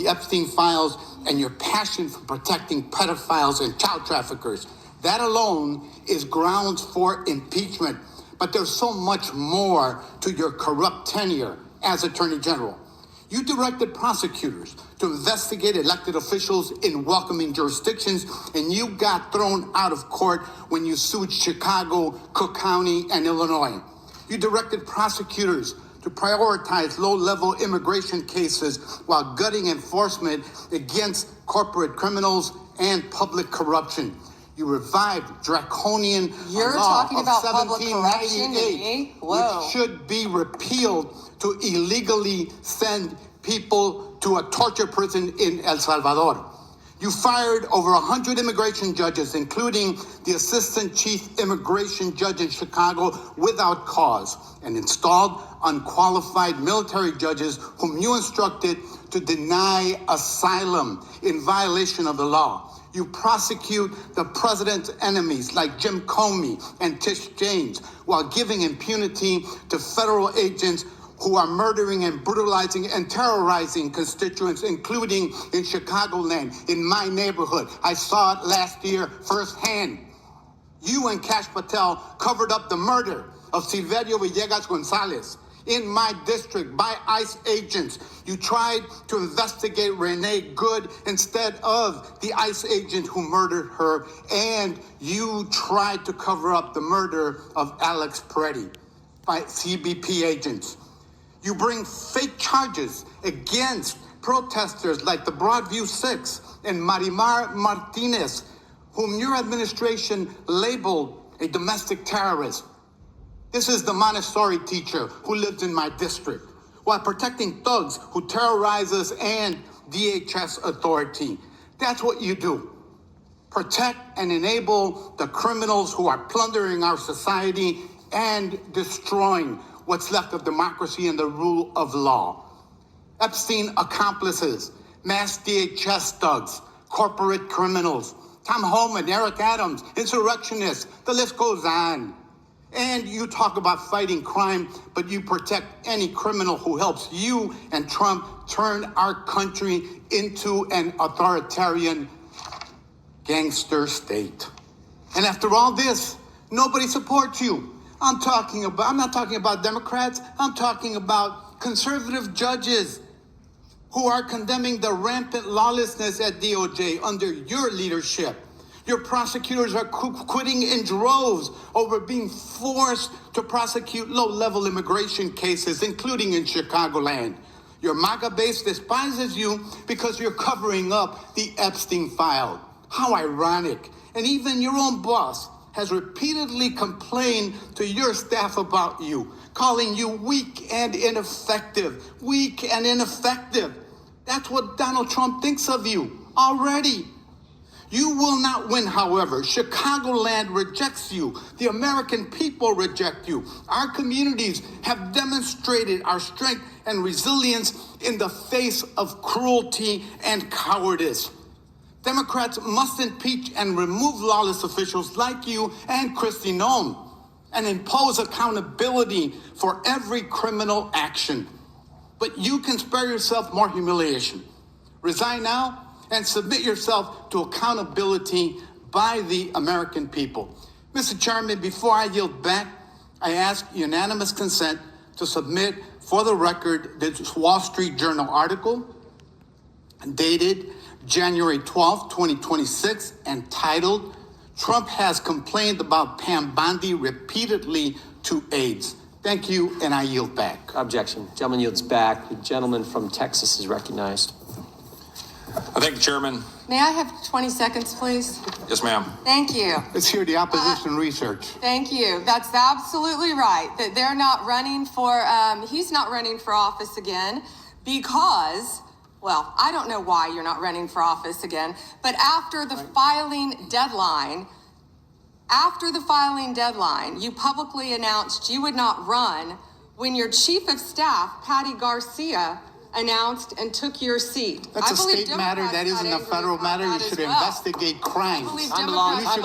the Epstein files and your passion for protecting pedophiles and child traffickers. That alone is grounds for impeachment. But there's so much more to your corrupt tenure as Attorney General. You directed prosecutors to investigate elected officials in welcoming jurisdictions, and you got thrown out of court when you sued Chicago, Cook County, and Illinois. You directed prosecutors to prioritize low-level immigration cases while gutting enforcement against corporate criminals and public corruption. You revived draconian law of 1798, which should be repealed to illegally send people to a torture prison in El Salvador. You fired over 100 immigration judges, including the assistant chief immigration judge in Chicago, without cause, and installed unqualified military judges whom you instructed to deny asylum in violation of the law. You prosecute the president's enemies like Jim Comey and Tish James while giving impunity to federal agents who are murdering and brutalizing and terrorizing constituents, including in Chicagoland, in my neighborhood. I saw it last year firsthand. You and Kash Patel covered up the murder of Silverio Villegas Gonzalez in my district by ICE agents. You tried to investigate Renee Good instead of the ICE agent who murdered her, and you tried to cover up the murder of Alex Peretti by CBP agents. You bring fake charges against protesters like the Broadview Six and Marimar Martinez, whom your administration labeled a domestic terrorist. This is the Montessori teacher who lives in my district, while protecting thugs who terrorize us and DHS authority. That's what you do. Protect and enable the criminals who are plundering our society and destroying what's left of democracy and the rule of law. Epstein accomplices, mass DHS thugs, corporate criminals, Tom Homan, Eric Adams, insurrectionists, the list goes on. And you talk about fighting crime, but you protect any criminal who helps you and Trump turn our country into an authoritarian gangster state. And after all this, nobody supports you. I'm not talking about Democrats. I'm talking about conservative judges who are condemning the rampant lawlessness at DOJ under your leadership. Your prosecutors are quitting in droves over being forced to prosecute low-level immigration cases, including in Chicagoland. Your MAGA base despises you because you're covering up the Epstein file. How ironic. And even your own boss has repeatedly complained to your staff about you, calling you weak and ineffective. Weak and ineffective. That's what Donald Trump thinks of you already. You will not win, however. Chicagoland rejects you. The American people reject you. Our communities have demonstrated our strength and resilience in the face of cruelty and cowardice. Democrats must impeach and remove lawless officials like you and Kristi Noem and impose accountability for every criminal action. But you can spare yourself more humiliation. Resign now and submit yourself to accountability by the American people. Mr. Chairman, before I yield back, I ask unanimous consent to submit for the record this Wall Street Journal article dated January 12, 2026, entitled, "Trump has complained about Pam Bondi repeatedly to aides." Thank you, and I yield back. Objection. Gentleman yields back. The gentleman from Texas is recognized. Thank you, Chairman. May I have 20 seconds, please? Yes, ma'am. Thank you. Let's hear the opposition research. Thank you. That's absolutely right, that they're not running for, he's not running for office again because, well, I don't know why you're not running for office again, but after the filing deadline, you publicly announced you would not run when your chief of staff, Chuy García, announced and took your seat. That's a state matter. That isn't a federal matter. You should investigate crimes. I believe Democrats